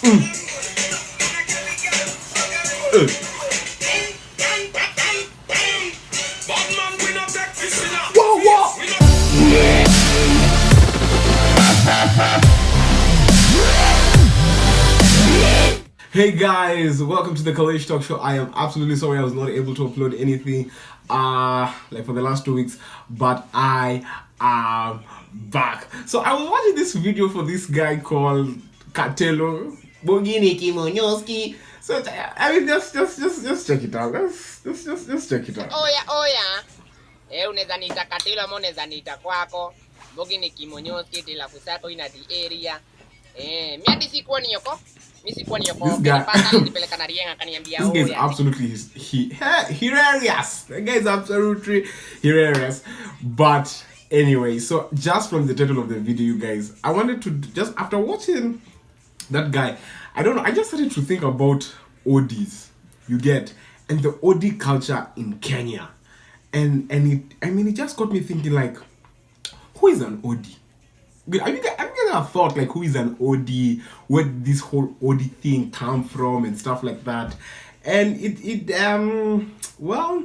Whoa, whoa. Hey guys, welcome to the Kalish Talk Show. I am absolutely sorry I was not able to upload anything like for the last 2 weeks, but I am back. So I was watching this video for this guy called Katelo Bogini Kimonyoski. So I mean just check it out. Just check it out. Oya. Unaweza niita Katelo ama unaweza niita kwako. Bogini Kimonyoski tila kusako ina the area. Miadi sikuwa ni yoko. This guy is absolutely hilarious. The guy is absolutely hilarious. But anyway, so just from the title of the video, you guys, I wanted to just after watching that guy, I don't know, I just started to think about Odis, you get, and the Odi culture in Kenya. And it just got me thinking, like, who is an Odi? Have you guys thought, like, who is an Odi, where this whole Odi thing come from and stuff like that? And well,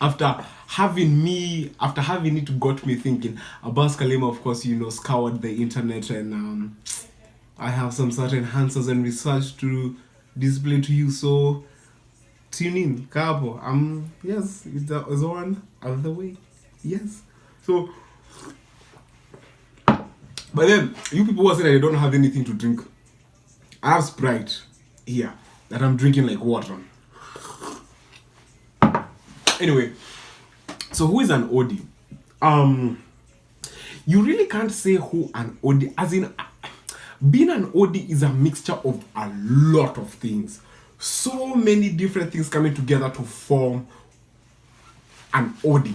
after having it got me thinking. Abbas Kalema, of course, scoured the internet, and I have some certain answers and research to display to you, so tune in, Kabo. Yes, it's on out of the way. Yes. So but then, you people who are saying that they don't have anything to drink, I have Sprite here that I'm drinking like water. Anyway, so who is an Odi? You really can't say who an Odi, as in, being an Odi is a mixture of a lot of things. So many different things coming together to form an Odi.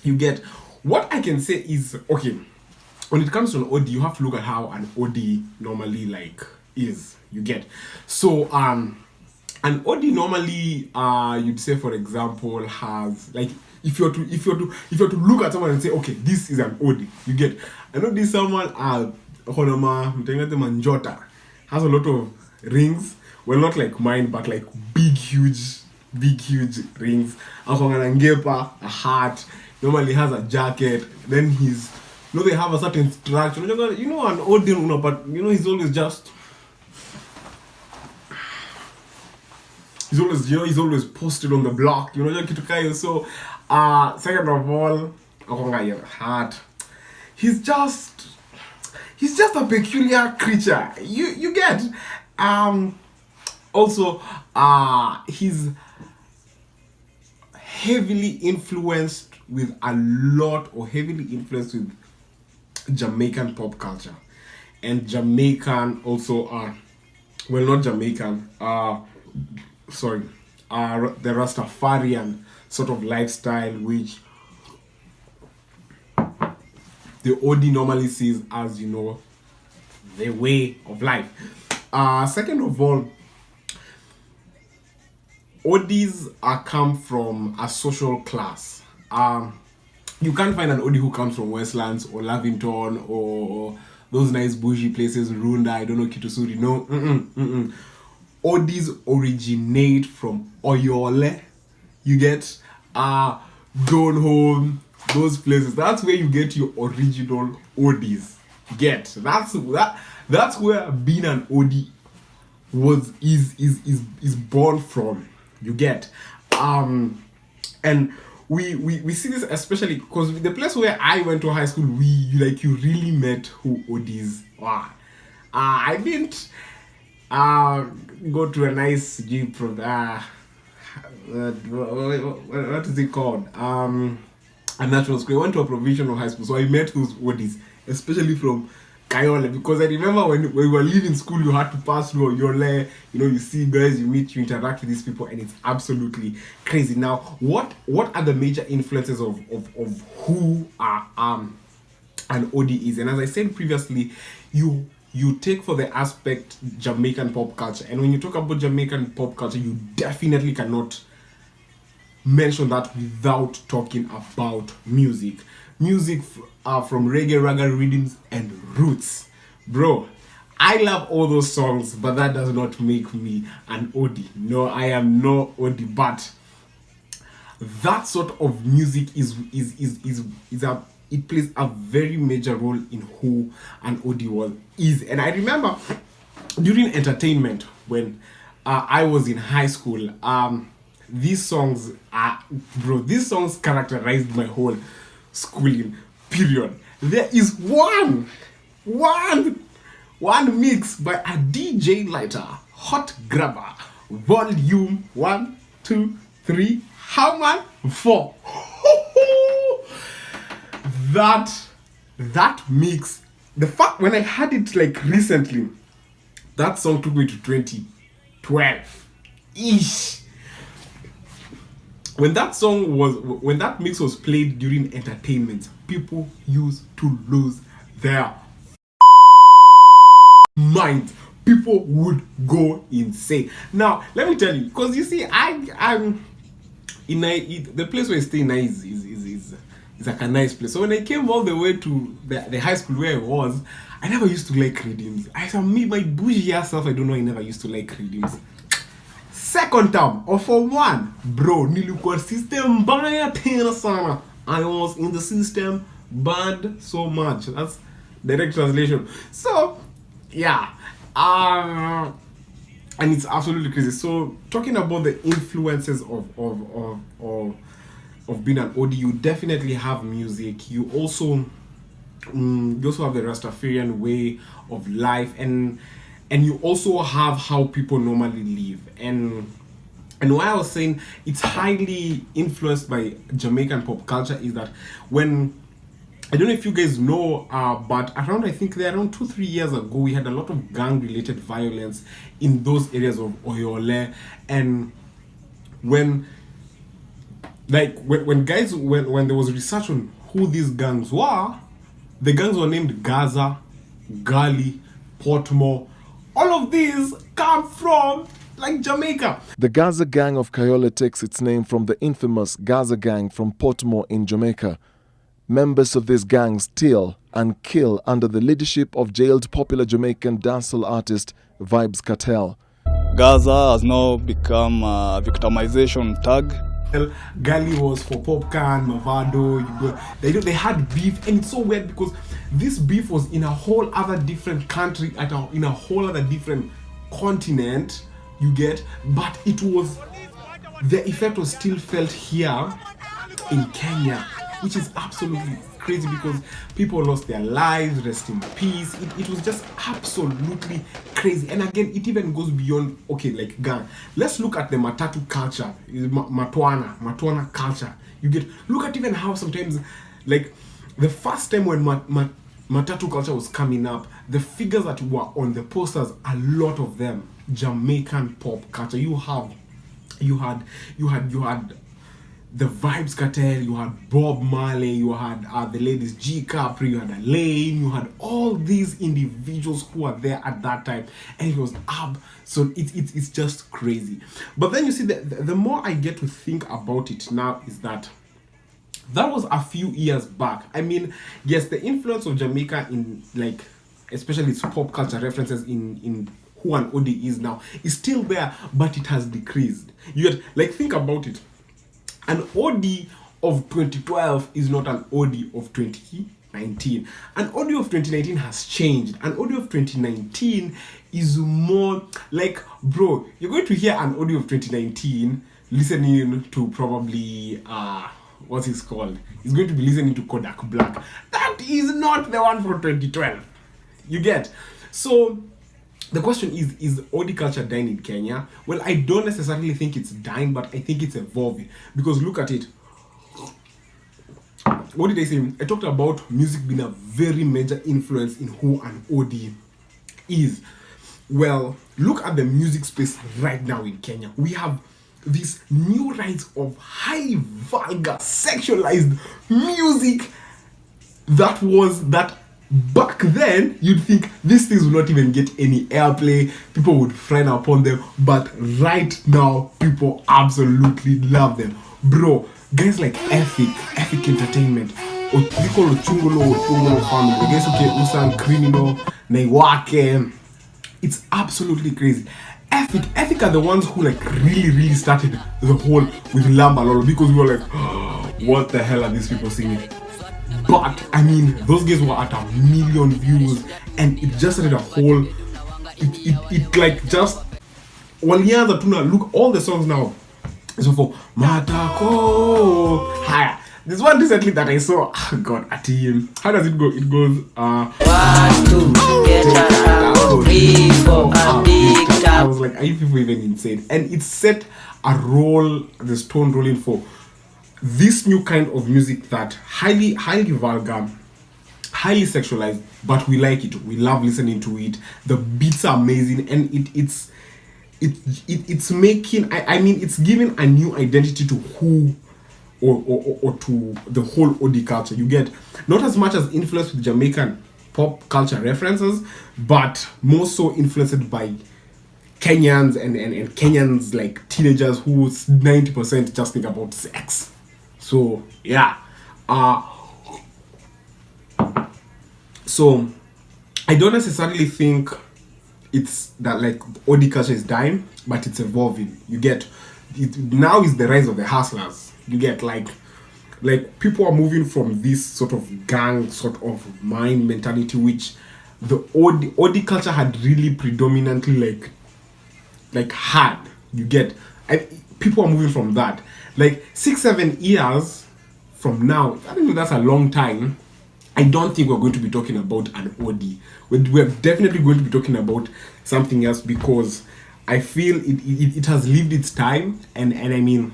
You get, what I can say is, okay, when it comes to an Odi, you have to look at how an Odi normally is. You get, so an Odi normally you'd say, for example, has, like, if you're to look at someone and say, okay, this is an Odi, you get, I know this someone Honoma Manjota has a lot of rings, well, not like mine, but like big huge rings. A hat, normally has a jacket, then they have a certain structure. An Odin, but he's always posted on the block. So second of all, heart. He's just a peculiar creature. You get. Also, he's heavily influenced with Jamaican pop culture, and Jamaican also not Jamaican, the Rastafarian sort of lifestyle, which the Odi normally sees as, the way of life. Second of all, Odis come from a social class. You can't find an Odi who comes from Westlands or Lavington or those nice bougie places, Runda, I don't know, Kitusuri. No, Odis originate from Oyole. You get Donholm, those places. That's where you get your original Odis. Get that's where being an Odi is born from. You get, and we see this especially because the place where I went to high school, you really met who Odis are. I didn't go to a nice Jeep from what is it called? A national school. I went to a provincial high school, so I met those Odis, especially from Kayole, because I remember when we were leaving school, you had to pass through Yole. You see guys, you meet, you interact with these people, and it's absolutely crazy. Now, what are the major influences of who an Odi is? And as I said previously, you take for the aspect Jamaican pop culture, and when you talk about Jamaican pop culture, you definitely cannot mention that without talking about music from reggae, ragga rhythms and roots. Bro, I love all those songs, but that does not make me an Odi. No, I am no Odi, but that sort of music is a it plays a very major role in who an Odi is. And I remember during entertainment when I was in high school, these songs these songs characterized my whole schooling period. There is one mix by a DJ Lighter, Hot Grabber, volume 1, 2, 3, how man? 4. that mix, the fact when I had it like recently, that song took me to 2012 ish. When that mix was played during entertainment, people used to lose their mind. People would go insane. Now, let me tell you, because you see, I'm in the place where I stay now is like a nice place. So when I came all the way to the high school where I was, I never used to like redeems. I saw me, my bougie ass self, I don't know, I never used to like redeems. Second term, or for one, bro, nilikuwa system mbaya tena sana. I was in the system bad so much. That's direct translation. So, yeah. And it's absolutely crazy. So, talking about the influences of being an Odi, you definitely have music. You also have the Rastafarian way of life, and you also have how people normally live. And why I was saying it's highly influenced by Jamaican pop culture is that when, I don't know if you guys know, but around 2-3 years ago, we had a lot of gang-related violence in those areas of Oyole. And when there was research on who these gangs were, the gangs were named Gaza, Gali, Portmore. All of these come from like Jamaica. The Gaza Gang of Kayole takes its name from the infamous Gaza Gang from Portmore in Jamaica. Members of this gang steal and kill under the leadership of jailed popular Jamaican dancehall artist Vybz Kartel. Gaza has now become a victimization tag. Gali was for Popcorn, Mavado. They had beef, and it's so weird because this beef was in a whole other different country, in a whole other different continent. You get, but the effect was still felt here in Kenya, which is absolutely crazy because people lost their lives. Rest in peace. It was just absolutely crazy. And again, it even goes beyond, okay, like gang. Let's look at the Matatu culture, Matwana culture. You get, look at even how sometimes, like the first time when Matatu culture was coming up, the figures that were on the posters, a lot of them, Jamaican pop culture. You had the Vybz Kartel, you had Bob Marley, you had the ladies G Capri, you had Elaine, you had all these individuals who were there at that time, and it was so it's just crazy. But then you see, the more I get to think about it now is that was a few years back. I mean, yes, the influence of Jamaica in, like, especially its pop culture references in who an Odi is now is still there, but it has decreased. You get, like, think about it. An Odi of 2012 is not an Odi of 2019. An Odi of 2019 has changed. An Odi of 2019 is more like, bro, you're going to hear an Odi of 2019 listening to probably what's it called? He's going to be listening to Kodak Black. That is not the one for 2012. You get? So the question is Odi culture dying in Kenya? Well, I don't necessarily think it's dying, but I think it's evolving. Because look at it. What did I say? I talked about music being a very major influence in who an Odi is. Well, look at the music space right now in Kenya. We have this new rise of high vulgar, sexualized music that back then you'd think these things would not even get any airplay, people would frown upon them, but right now people absolutely love them. Bro, guys like Epic Entertainment, Odi Culture family, guys okay, Usan Criminal, Naiwake, It's absolutely crazy. Ethic are the ones who like really started the whole with Lamba Lolo, because we were like, oh, what the hell are these people singing? But I mean, those guys were at 1 million views, and it just started a whole. It like just walianza tuna look all the songs now. So for Matako higher. This one recently that I saw, oh God, a team. How does it go? It goes 1, 2, I was like, are you people even insane? And it set a role, the stone rolling for this new kind of music that highly vulgar, highly sexualized, but we like it. We love listening to it. The beats are amazing, and it's making. I mean, it's giving a new identity to who. Or to the whole Odi culture. You get not as much as influenced with Jamaican pop culture references, but more so influenced by Kenyans and Kenyans like teenagers who 90% just think about sex. So yeah, so I don't necessarily think it's that like Odi culture is dying, but it's evolving. You get it now is the rise of the hustlers. You get like people are moving from this sort of gang sort of mind mentality, which the Odi culture had really predominantly like had. You get people are moving from that. Like 6-7 years from now, I think that's a long time. I don't think we're going to be talking about an Odi. We're definitely going to be talking about something else, because I feel it has lived its time, and I mean,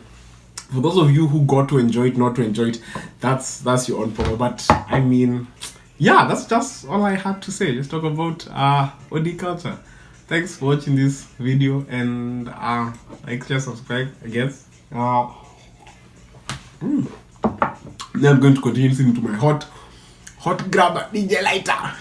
for those of you who got to enjoy it, not to enjoy it, that's your own problem. But I mean, yeah, that's just all I had to say. Let's talk about Odi culture. Thanks for watching this video, and like, share, subscribe, I guess. Now I'm going to continue listening to my hot grabber DJ lighter.